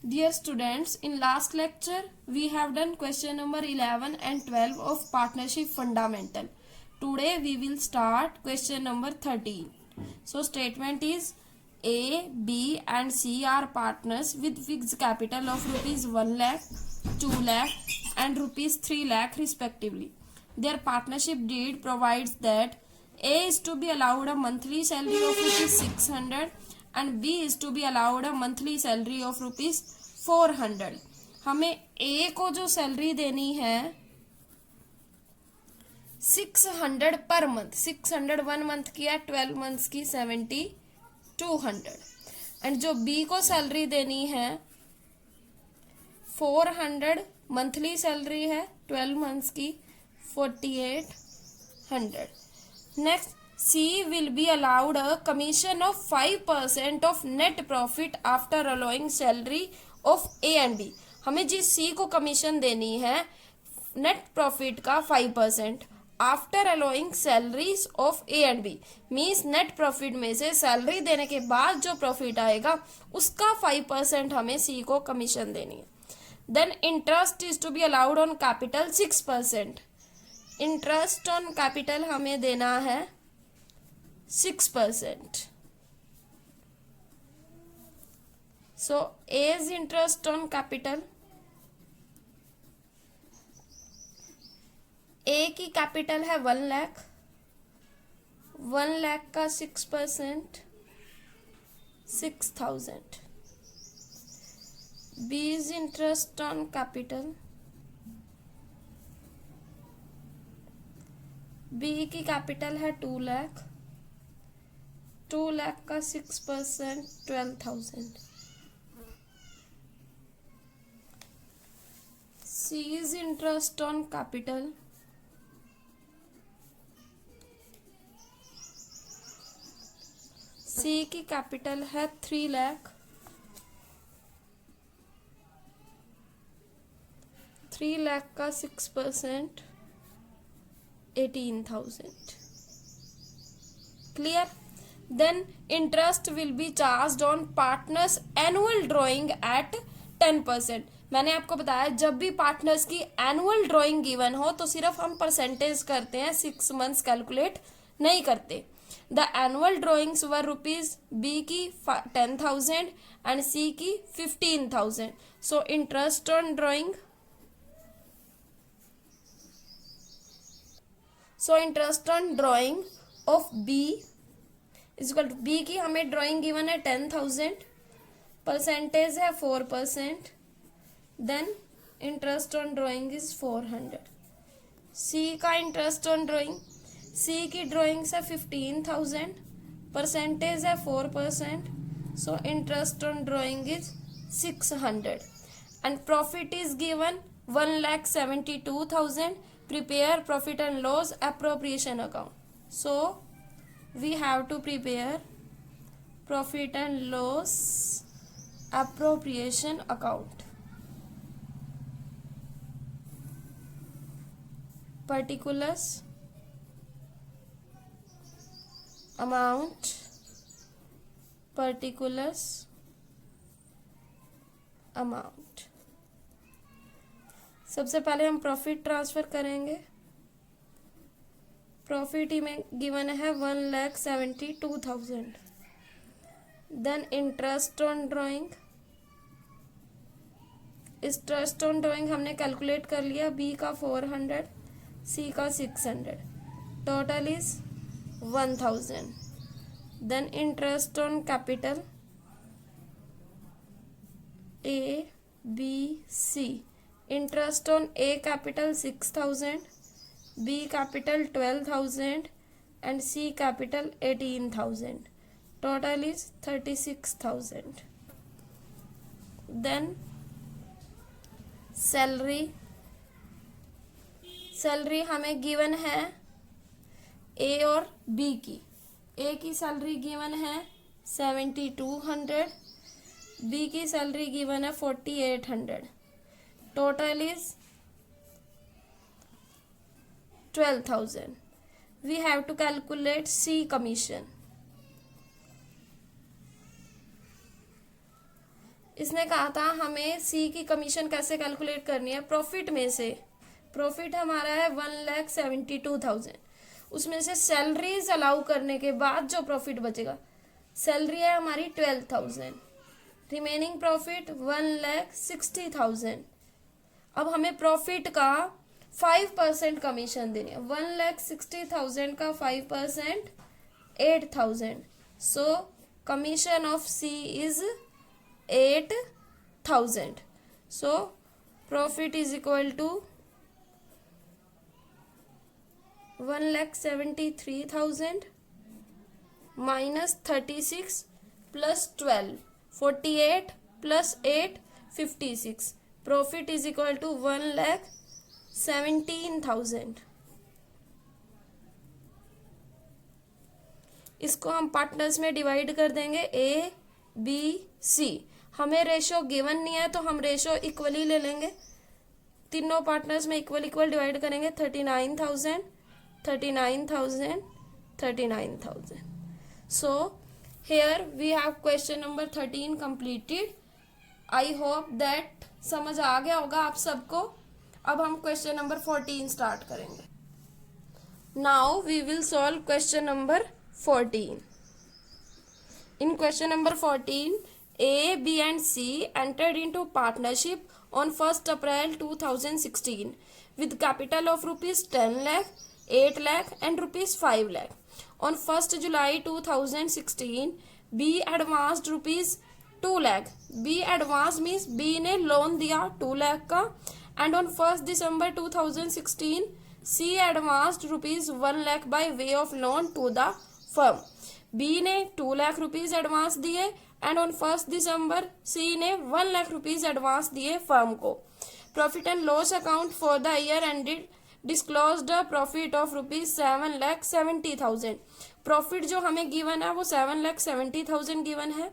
Dear students, in last lecture we have done question number 11 and 12 of partnership fundamental. Today we will start question number 13. So statement is A, B and C are partners with fixed capital of rupees 1 lakh, 2 lakh and rupees 3 lakh respectively. Their partnership deed provides that A is to be allowed a monthly salary of rupees 600 and B is to be allowed a monthly salary of rupees 400. हमें A को जो salary देनी है 600 per month, 600 1 month की है, 12 months की 7200 and जो B को सैलरी देनी है 400 मंथली सैलरी है, 12 मंथ्स की 4800. Next, C will be allowed a commission of 5% of net profit after allowing salary of A and B. हमें जिस C को कमीशन देनी है नेट प्रॉफिट का 5% after allowing salaries of A and B. Means net profit में से salary देने के बाद जो प्रॉफिट आएगा उसका 5% हमें C को कमीशन देनी है. Then interest is to be allowed on capital 6%. Interest on capital हमें देना है 6%. So A's interest on capital, A की कैपिटल है 1 लाख, 1 लाख का 6% 6000. B's interest on capital, B की कैपिटल है 2 लाख, 2 लाख का 6% 12,000. C's interest on capital, C की कैपिटल है 3 लाख, 3 लाख का 6% 18,000. Clear? Then interest will be charged on partners annual drawing at 10%. मैंने आपको बताया जब भी पार्टनर्स की एनुअल ड्राइंग गिवन हो तो सिर्फ हम परसेंटेज करते हैं, 6 मंथ्स कैलकुलेट नहीं करते. The annual drawings were rupees B की 10,000 एंड सी की 15,000. So interest on drawing, so interest on drawing of B is equal to B की हमें ड्राइंग गिवन है 10,000, परसेंटेज है 4%. Then interest on drawing is 400. C का interest on drawing, सी की drawings है 15,000, percentage है 4%. So interest on drawing is 600 and profit is given 1,72,000. Prepare profit and loss appropriation account. So we have to prepare profit and loss appropriation account. Particulars, amount, particulars, amount. सबसे पहले हम profit transfer करेंगे. Profit ही में given है 1,72,000. Then interest on drawing, interest on drawing हमने calculate कर लिया, बी का 400, सी का 600, total is 1,000. Then interest on capital A B C. Interest on A capital 6,000, B capital 12,000 and C capital 18,000. Total is 36,000. Then salary, salary हमें given है A और B की. ए की सैलरी गिवन है 7200, बी की salary given है 4800. Total is 12,000. We have to calculate C commission. इसने कहा था हमें सी की कमीशन कैसे कैलकुलेट करनी है, प्रॉफिट में से। प्रॉफिट हमारा है 1,72,000, उसमें से सैलरीज अलाउ करने के बाद जो प्रॉफिट बचेगा, सैलरी है हमारी 12,000, रिमेनिंग प्रॉफिट 1,60,000। अब हमें प्रॉफिट का 5% कमीशन देनी है। 1,60,000 का 5% 8,000, so commission of C is 8,000. So profit is equal to 1,73,000 minus 36 plus 12, 48 plus 8, 56. Profit is equal to 1,17,000. इसको हम पार्टनर्स में डिवाइड कर देंगे, ए बी सी। हमें रेशो गिवन नहीं है तो हम रेशो इक्वली ले लेंगे, तीनों पार्टनर्स में इक्वल इक्वल डिवाइड करेंगे। 39,000, 39,000, 39,000। So here we have question number 13 completed. I hope that समझ आ गया होगा आप सबको। अब हम क्वेश्चन नंबर 14 स्टार्ट करेंगे। Now we will solve question number 14. In question number 14, A, B and C entered into partnership on 1st April 2016 with capital of rupees 10 lakh, 8 lakh and rupees 5 lakh. On 1st July 2016, B advanced rupees 2 lakh. B advance means B ने loan दिया 2 lakh का, and on 1st December 2016, C advanced rupees 1 lakh by way of loan to the firm. B ने 2 लाख rupees advance दिए and on 1st दिसंबर C ने 1 लाख rupees advance दिए फर्म को। Profit and loss account for the year ended disclosed a profit of rupees 7,70,000। Profit जो हमें गिवन है वो 7,70,000 गिवन है,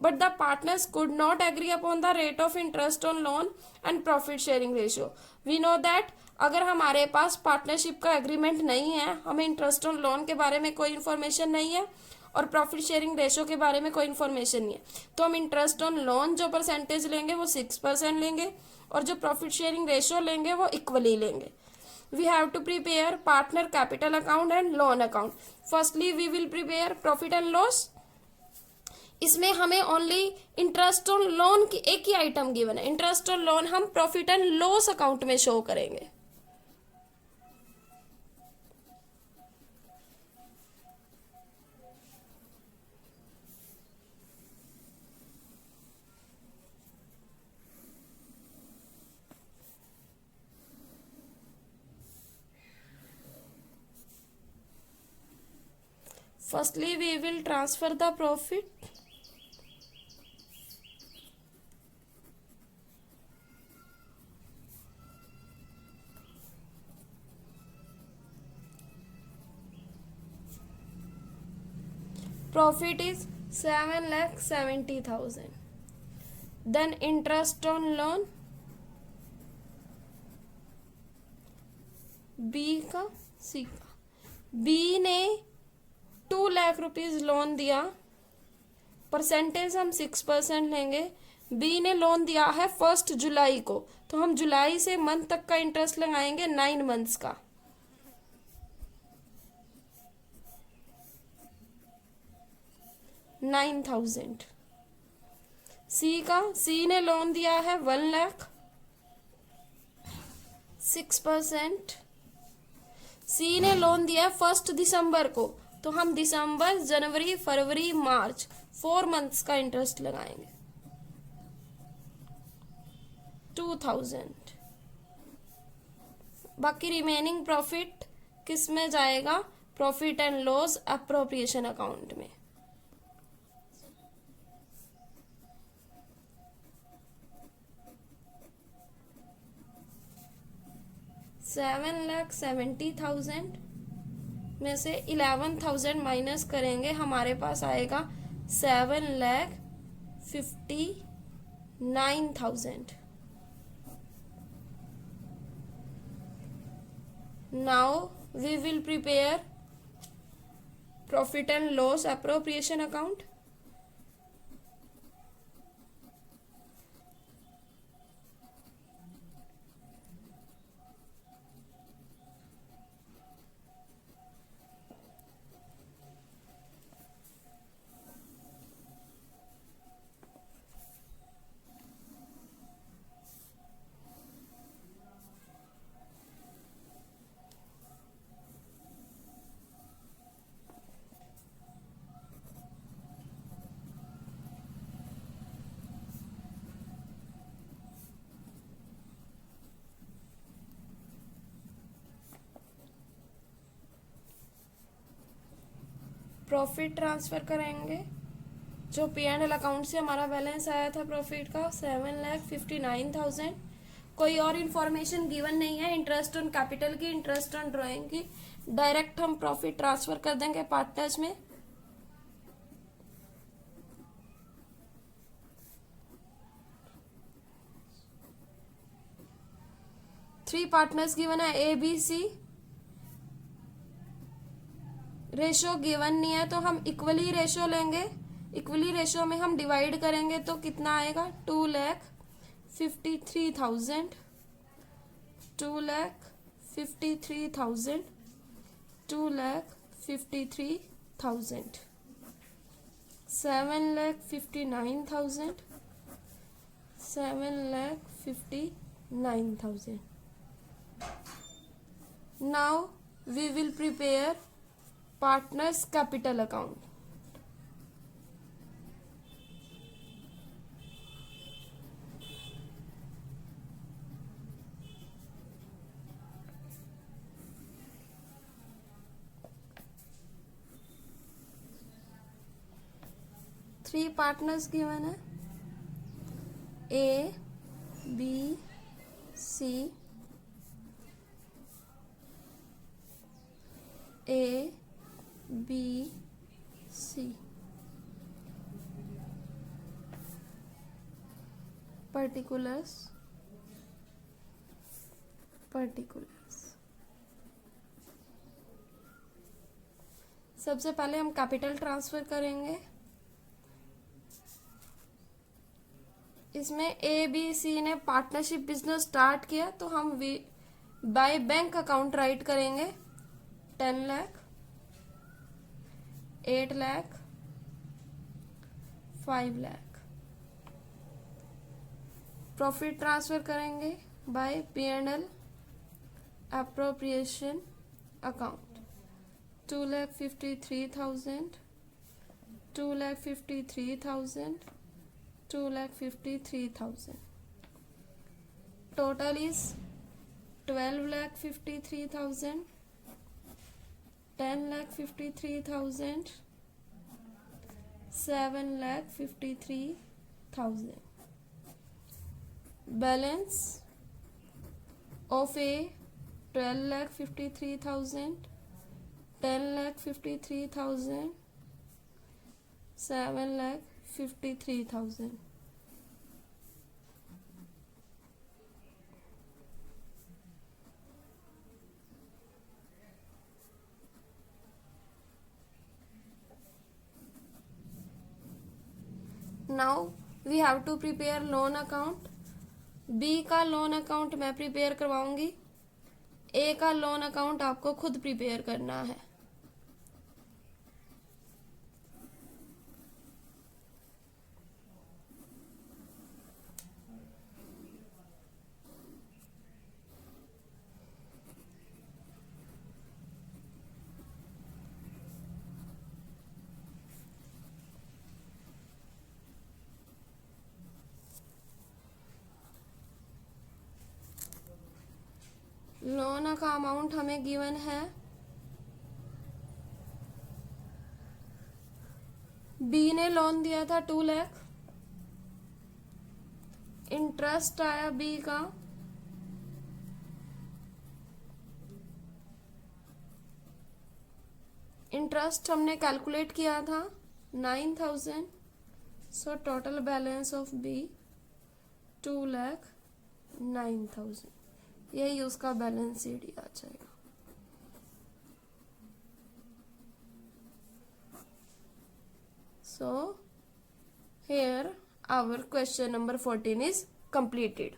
but the partners could not agree upon the rate of interest on loan and profit sharing ratio. We know that अगर हमारे पास partnership का agreement नहीं है, हमें इंटरेस्ट ऑन लोन के बारे में कोई इन्फॉर्मेशन नहीं है और प्रॉफिट शेयरिंग रेशियो के बारे में कोई इन्फॉर्मेशन नहीं है, तो हम इंटरेस्ट ऑन लोन जो परसेंटेज लेंगे वो 6% लेंगे और जो प्रॉफिट शेयरिंग रेशियो लेंगे वो इक्वली लेंगे। We have to prepare partner capital account and loan account. Firstly we will prepare profit and loss. इसमें हमें ओनली इंटरेस्ट ऑन लोन की एक ही आइटम गिवन है, इंटरेस्ट ऑन लोन हम प्रॉफिट एंड लॉस अकाउंट में show करेंगे। Firstly, we will transfer the profit. Profit is 7,70,000. Then interest on loan B का C का। B ने 2 लाख रुपीज लोन दिया, परसेंटेज हम 6% लेंगे। बी ने लोन दिया है 1 जुलाई को, तो हम जुलाई से मंथ तक का इंटरेस्ट लगाएंगे 9 मंथ्स का। $9,000। सी का, सी ने लोन दिया है 1 लाख, 6%। सी ने लोन दिया 1 दिसंबर को, तो हम दिसंबर, जनवरी, फरवरी, मार्च 4 मंथ्स का इंटरेस्ट लगाएंगे। 2,000। बाकी रिमेनिंग प्रॉफिट किस में जाएगा, profit and loss appropriation account में। $7,70,000 में से 11,000 माइनस करेंगे, हमारे पास आएगा 7,59,000। Now we will prepare profit and loss appropriation account. Profit transfer करेंगे। जो P&L अकाउंट से हमारा बैलेंस आया था प्रॉफिट का 7,59,000। कोई और इन्फॉर्मेशन गिवन नहीं है, इंटरेस्ट ऑन कैपिटल की, इंटरेस्ट ऑन ड्राइंग की। डायरेक्ट हम प्रॉफिट ट्रांसफ़र कर देंगे पार्टनर्स में। थ्री पार्टनर्स गिवन है ABC। रेशो गिवन नहीं है तो हम इक्वली रेशो लेंगे। इक्वली रेशो में हम डिवाइड करेंगे तो कितना आएगा 2,53,000, 2,53,000, 2,53,000, 7,59,000, 7,59,000. Now we will prepare partners capital account. Three partners given है A, B, C, A, B, C. Particulars. सबसे पहले हम कैपिटल ट्रांसफर करेंगे। इसमें ABC ने पार्टनरशिप बिजनेस स्टार्ट किया तो हम बाय बैंक अकाउंट राइट करेंगे 10 लाख, 8 लाख, 5 लाख। प्रॉफिट ट्रांसफर करेंगे bye P&L appropriation account 2,53,000, 2,53,000, 2,53,000. Total is 12,53,000, 10,53,000, 7,53,000. Balance of A 12,53,000, 10,53,000, 7,53,000. Now we have to prepare loan account. B का लोन अकाउंट मैं प्रिपेयर करवाऊंगी। A का loan account आपको खुद प्रिपेयर करना है। लोन का अमाउंट हमें गिवन है। बी ने लोन दिया था 2 लाख। इंटरेस्ट आया बी का इंटरेस्ट हमने कैलकुलेट किया था 9,000। So total balance of B 2,09,000। यही उसका बैलेंस शीट आ जाएगा। So here our question number 14 is completed.